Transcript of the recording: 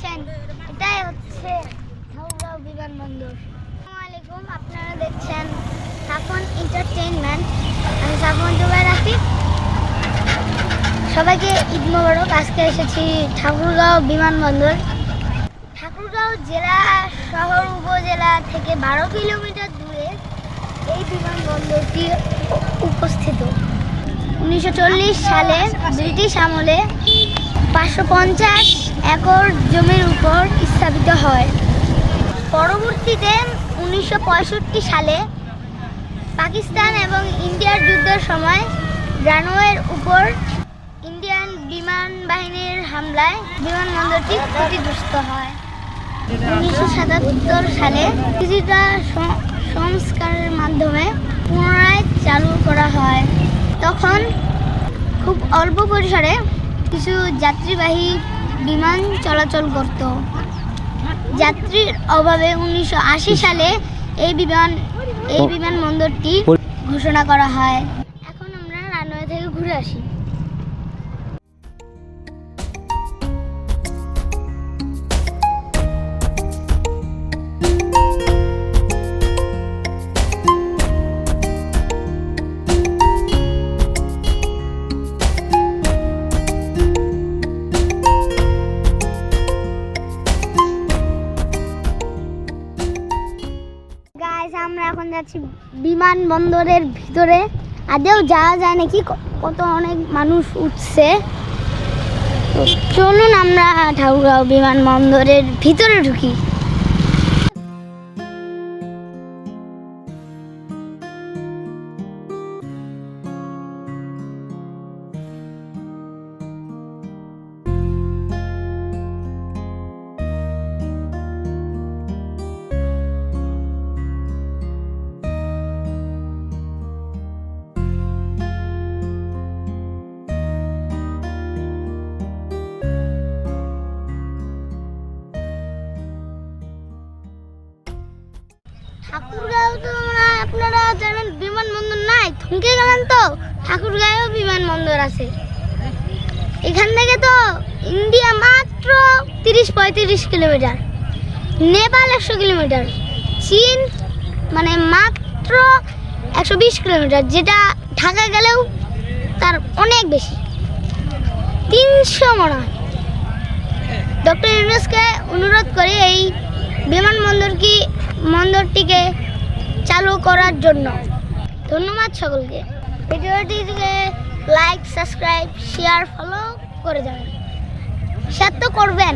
দেখছেন এটাই হচ্ছে ঠাকুরগাঁও বিমানবন্দর। আসসালামু আলাইকুম, আপনারা দেখছেন সাফন এন্টারটেইনমেন্ট। আমি সাফন জুবাই রাফিক। সবাইকে ঈদ মোবারক। আজকে এসেছি ঠাকুরগাঁও বিমানবন্দর। ঠাকুরগাঁও জেলা শহর উপজেলা থেকে 12 কিলোমিটার দূরে এই বিমানবন্দরটি উপস্থিত। 1940 সালে ব্রিটিশ আমলে 550 একর জমির উপর স্থাপিত হয়। পরবর্তীতে 1965 সালে পাকিস্তান এবং ইন্ডিয়ার যুদ্ধের সময় রানওয়ের উপর ইন্ডিয়ান বিমান বাহিনীর হামলায় বিমানবন্দরটি ক্ষতিগ্রস্ত হয়। 1977 সালে কিছুটা সংস্কারের মাধ্যমে পুনরায় চালু করা হয়। তখন খুব অল্প পরিসরে কিছু যাত্রীবাহী বিমান চলাচল করত। যাত্রীর অভাবে 1980 সালে এই বিমানবন্দরটি ঘোষণা করা হয়। এখন আমরা রানওয়ে থেকে ঘুরে আসি। আমরা এখন যাচ্ছি বিমানবন্দরের ভিতরে। আদেও যাওয়া যায় নাকি, কত অনেক মানুষ উঠছে। চলুন আমরা ঠাকুরগাঁও বিমানবন্দরের ভিতরে ঢুকি। ঠাকুরগাঁও তো আপনারা জানেন বিমানবন্দর নাই, থমকে গেলেন তো। ঠাকুরগাঁও বিমানবন্দর আছে। এখান থেকে তো ইন্ডিয়া মাত্র 30-35 কিলোমিটার, নেপাল 100 কিলোমিটার, চীন মানে মাত্র 120 কিলোমিটার, যেটা ঢাকা গেলেও তার অনেক বেশি, 300 মনে হয়। ডক্টর ইউনূসকে অনুরোধ করে এই বিমানবন্দরটিকে চালু করার জন্য। ধন্যবাদ সকলকে। ভিডিওটিকে লাইক, সাবস্ক্রাইব, শেয়ার, ফলো করে যাবেন। শেয়ার তো করবেন।